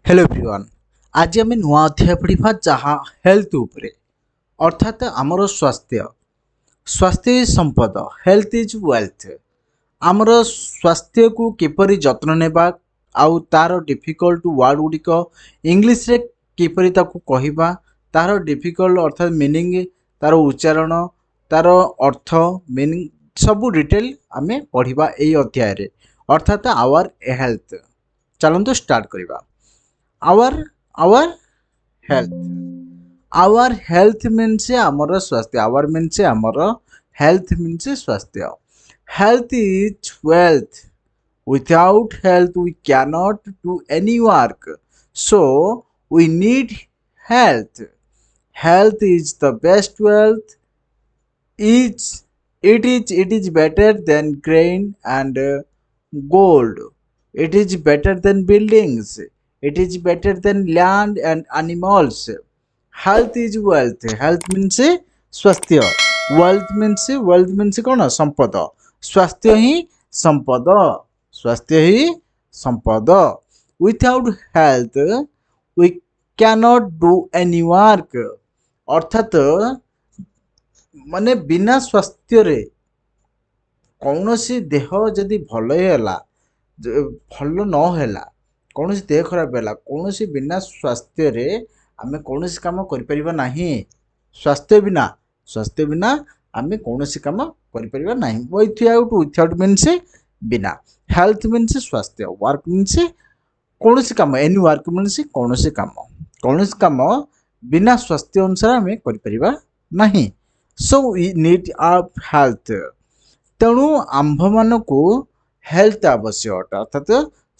Hello everyone. आज आम नुआ अध्याय पढ़ा जहाँ हेल्थ उपरे अर्थात आमर स्वास्थ्य स्वास्थ्य इज संपद हेल्थ इज वेल्थ। आमर स्वास्थ्य को किपरि जत्न नेबा आउ तार डिफिकल्ट वर्ड गुड़िक इंग्लीश रे किपरि ताकू कहिबा तार डिफिकल्ट अर्थात मीनिंग तार उच्चारण तार अर्थ मीनिंग सबू डिटेल आमे पढ़िबा एई अध्याय रे अर्थात आवर हेल्थ। चलंतु स्टार्ट करिबा। Our health our health means आमर स्वास्थ्य आवर मीन्स आमर हेल्थ मीन्स स्वास्थ्य। Health is wealth without health we cannot do any work so we need health. Health is the best wealth is it is better than grain and gold. It is better than buildings. It is better than land and animals. Health is wealth. Health means स्वास्थ्य। wealth means कौन संपद। स्वास्थ्य ही संपद। स्वास्थ्य ही संपद। Without health we cannot do any work। अर्थात माने बिना स्वास्थ्य रे कौनसी देह जदि भल हैला भल न हैला कौनसी देह खराब हैला कौनसी बिना स्वास्थ्य रे आमे कौनसी काम करि परिबा नाही। स्वास्थ्य बिना आमे कौनसी काम करि परिबा नाही। विथआउट मीन्स बिना। हेल्थ मीन्स स्वास्थ्य। वर्क मीन्स कौनसी काम एनी वर्क मीन्स कौनसी काम बिना स्वास्थ्य अनुसार आमे करि परिबा नाही। So we need a health. तेणु आंभ मानकु हेल्थ आवश्यक अर्थात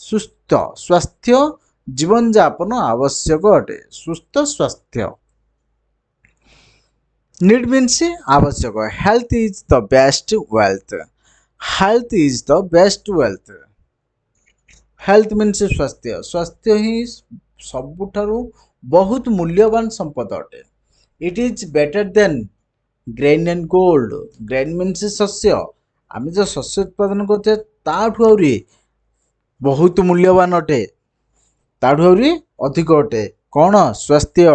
सुस्थ स्वास्थ्य जीवन यापन आवश्यक अटे। सुस्थ स्वास्थ्य नीड मीन्स आवश्यक। Health is the best wealth. Health is the best wealth. Health means स्वास्थ्य। स्वास्थ्य ही सबुठारु बहुत मूल्यवान संपद अटे। It is better then grain and gold. Grain means शस्य। आम जो शस्य उत्पादन करते ताठू आहुरी बहुत मूल्यवान अटे ताठू आहुरी अधिक अटे कौन स्वास्थ्य।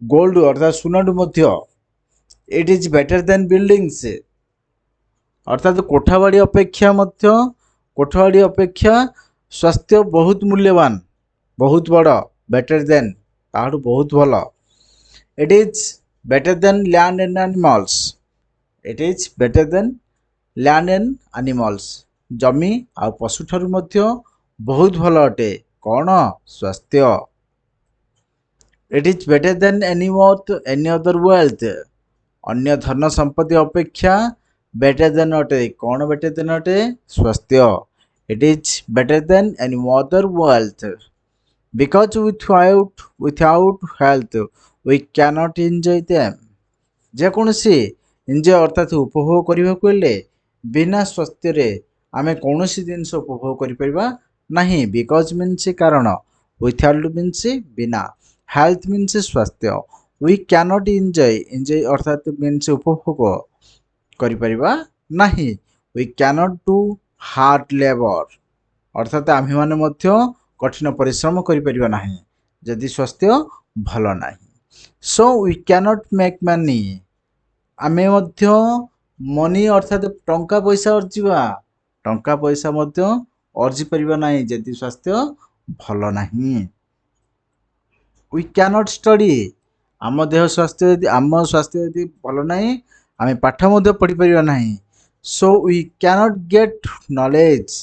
गोल्ड अर्थात सुनाठू मध्य। It is better than buildings अर्थात कोठाबाड़ी अपेक्षा मध्य कोठाबाड़ी अपेक्षा स्वास्थ्य बहुत मूल्यवान बहुत बड़ बेटर देन ताठू बहुत भल। It is better than land and animals. It is better than land and animals. जमी आ पशु ठारू मध्य बहुत भल अटे कौन स्वास्थ्य। It is better than any other wealth. अन्य धन संपत्ति अपेक्षा better than अटे कौन better than अटे स्वास्थ्य। It is better than any other wealth. Because without health we cannot enjoy them। जेकोसी एंजॉय अर्थात उपभोग करने को बिना स्वास्थ्य रे आमे कौनसी जिनस उपभोग करि परिबा नाही। बिकॉज मीन्स कारण विथआउट मीन्स बिना। हेल्थ मीन्स स्वास्थ्य। वी कैनॉट एंजॉय अर्थात मीन्स उपभोग करि परिबा नाही। We cannot do hard labour अर्थात आम्ही माने मध्य कठिन परिश्रम करि परिबा नाही जदि स्वास्थ्य भल नाही। So we cannot make money. आमे मध्य मनी अर्थात टंका पैसा अर्जिबा टंका पैसा मध्य अर्जि परिबा नाही जदि स्वास्थ्य भल नाही। वी कैनॉट स्टडी आम देह स्वास्थ्य यदि आम स्वास्थ्य यदि भल नाही आमे पाठ मध्य पढ़ी परिबा नाही। So we cannot get knowledge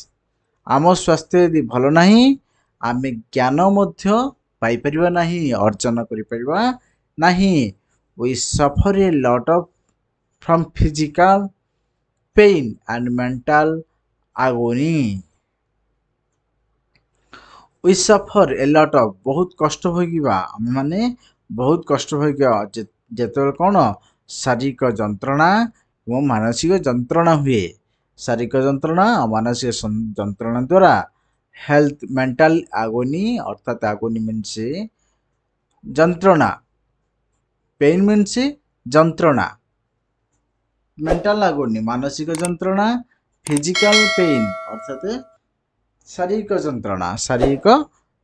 आम स्वास्थ्य यदि भल नाही आमे ज्ञान मध्य पाई परिबा नाही अर्जन करि परिबा नाही। We suffer a lot of from physical pain and mental agony। We suffer a lot of बहुत कष्ट भोगिबा आमे माने बहुत कष्ट भोगिबा जेतेबेले कौन शारीरिक जंत्रणा एवं मानसिक जंत्रणा हुए। शारीरिक जंत्रणा और मानसिक जंत्रणा द्वारा हेल्थ मेंटल agony अर्थात agony मीन्स जंत्रणा पेन मीन्स जंत्रणा मेंटल agony मानसिक जंत्रणा फिजिकल पेन अर्थात शारीरिक जंत्रणा शारीरिक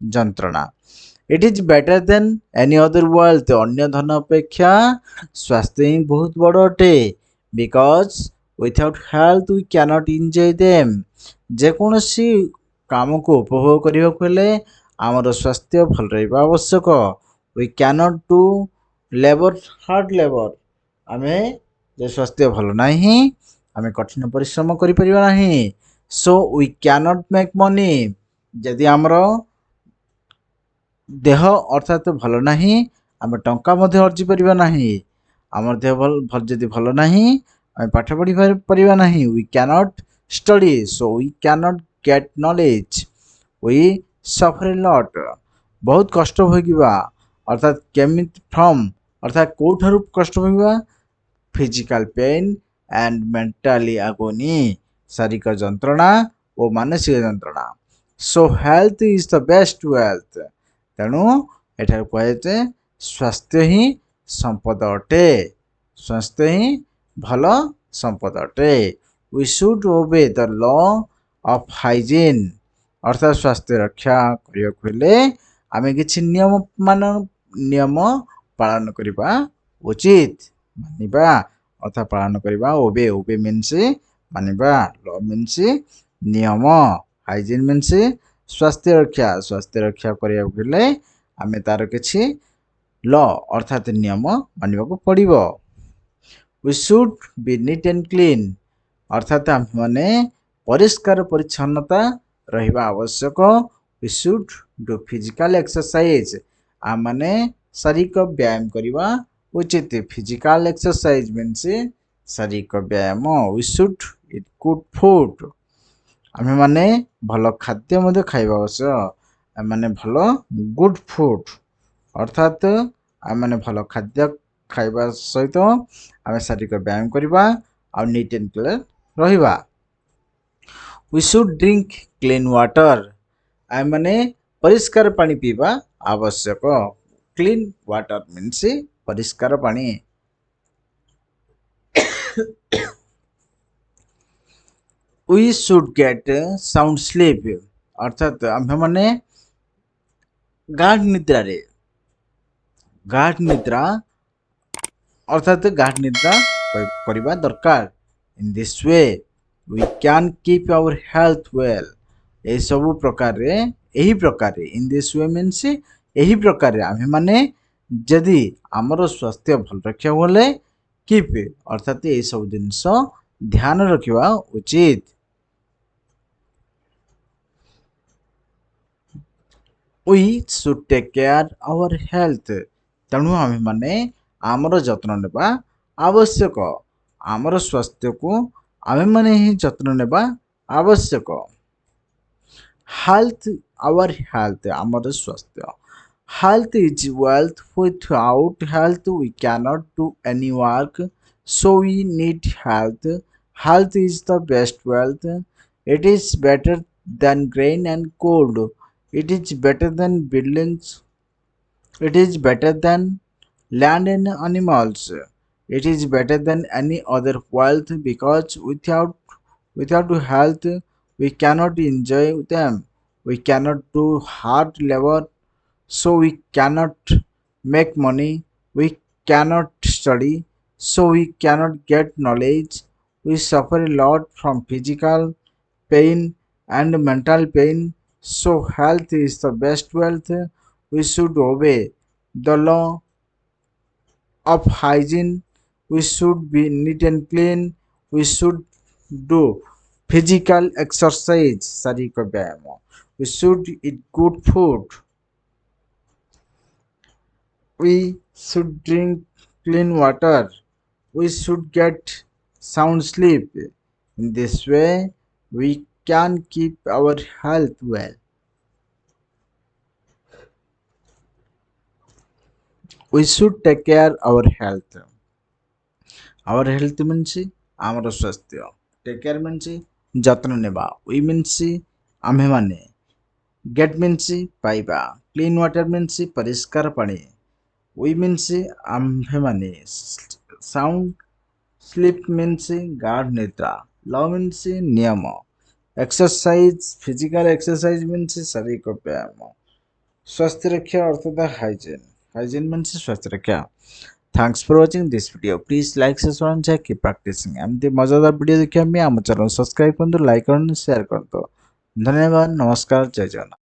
ଯନ୍ତ୍ରଣା। It is better than any other wealth अन्य धन अपेक्षा स्वास्थ्य ही बहुत बड़ अटे because without health we cannot enjoy them जेकोसी काम को उपभोग करने को हेले आमर स्वास्थ्य भल रहा आवश्यक we cannot do labour hard labour आमे जे स्वास्थ्य भल नहीं आमे कठिन परिश्रम करि परिबा नहीं so we cannot make money जदि आमर देह अर्थात भल नहीं आम टंका अर्जी परिबा नहीं आमर देह भल जदि भल नहीं आम पाठ पढ़ी परिबा नहीं we cannot study so we cannot get knowledge we suffer a lot बहुत कष्ट भोगिबा अर्थात केमित फ्रॉम अर्थात कोठारु कष्ट भोगिबा physical pain and mentally agony शारीरिक जंत्रणा और मानसिक जंत्रणा so health is the best wealth तेणु एठार कहुए स्वास्थ्य ही संपद अटे स्वास्थ्य ही भल संपद अटे we should obey the law of hygiene अर्थात स्वास्थ्य रक्षा करने आम कि नियम पालन करने उचित मानिबा अर्थात पालन करवा ओबे ओबे मीन्स मानिबा लॉ मीन्स नियम हाइजीन मीन्स स्वास्थ्य रक्षा करने आम तार किसी लॉ अर्थात नियम मानवा पड़ो we should be neat and clean अर्थात आम मैंने परिष्कार परिच्छन्नता रहिबा आवश्यक we should do physical exercise आम मैंने शारीरिक व्यायाम करवा उचित फिजिकल एक्सरसाइज मीन्स शारीरिक व्यायाम we should eat good food आम मैंने भल खाद्य खाइबा आवश्यक आम मैंने भल गुड फूड अर्थात आम मैंने भल खाद्य खाइबा सहित आम शारीरिक व्यायाम करवा और नीट एंड क्लीन रहिबा we should drink clean water आम मैंने परिष्कार पानी पीवा आवश्यक क्लीन वाटर मीन्स परिष्कार पानी we should get sound sleep अर्थात आम मैंने गाढ़ निद्रा अर्थात गाढ़ निद्रा करवा दरकार in this way we can keep our health well यही सब प्रकार यही प्रकार इन दिस वे मीन्स यही प्रकार आम मैंने जदि आमर स्वास्थ्य भल रखा बोले कीप अर्थात यही सब जिनस ध्यान रखा उचित we should take care our health तेणु आम मैंने आमर जत्न नेबा आवश्यक आमर स्वास्थ्य को आम मैंने ही जत्न नेबा आवश्यक हेल्थ आवर हेल्थ आमर स्वास्थ्य health is wealth without health we cannot do any work so we need health health is the best wealth it is better than grain and gold it is better than buildings it is better than land and animals it is better than any other wealth because without health we cannot enjoy them we cannot do hard labor so we cannot make money we cannot study so we cannot get knowledge we suffer a lot from physical pain and mental pain so health is the best wealth we should obey the law of hygiene we should be neat and clean we should do physical exercise शारीरिक व्यायाम we should eat good food we should drink clean water we should get sound sleep in this way we can keep our health well we should take care our health means आमर स्वास्थ्य take care means जत्न नेबा we means आम्भे माने get means पाइबा clean water means परिष्कार पानी we means आम्भे माने साउंड स्लीप मीन्स गाढ़ निद्रा लॉ मीन्स नियम एक्सरसाइज फिजिकल एक्सरसाइज मीन्स शारीरिक व्यायाम स्वास्थ्य रक्षा अर्थात हाइजीन। Hygiene means स्वास्थ्य रक्षा। Thanks for watching this video. Please like, share and keep practicing. एमती मजेदार वीडियो देखिए हम चैनल सब्सक्राइब कर लाइक और शेयर कर दो। धन्यवाद। नमस्कार। जय जगन्नाथ।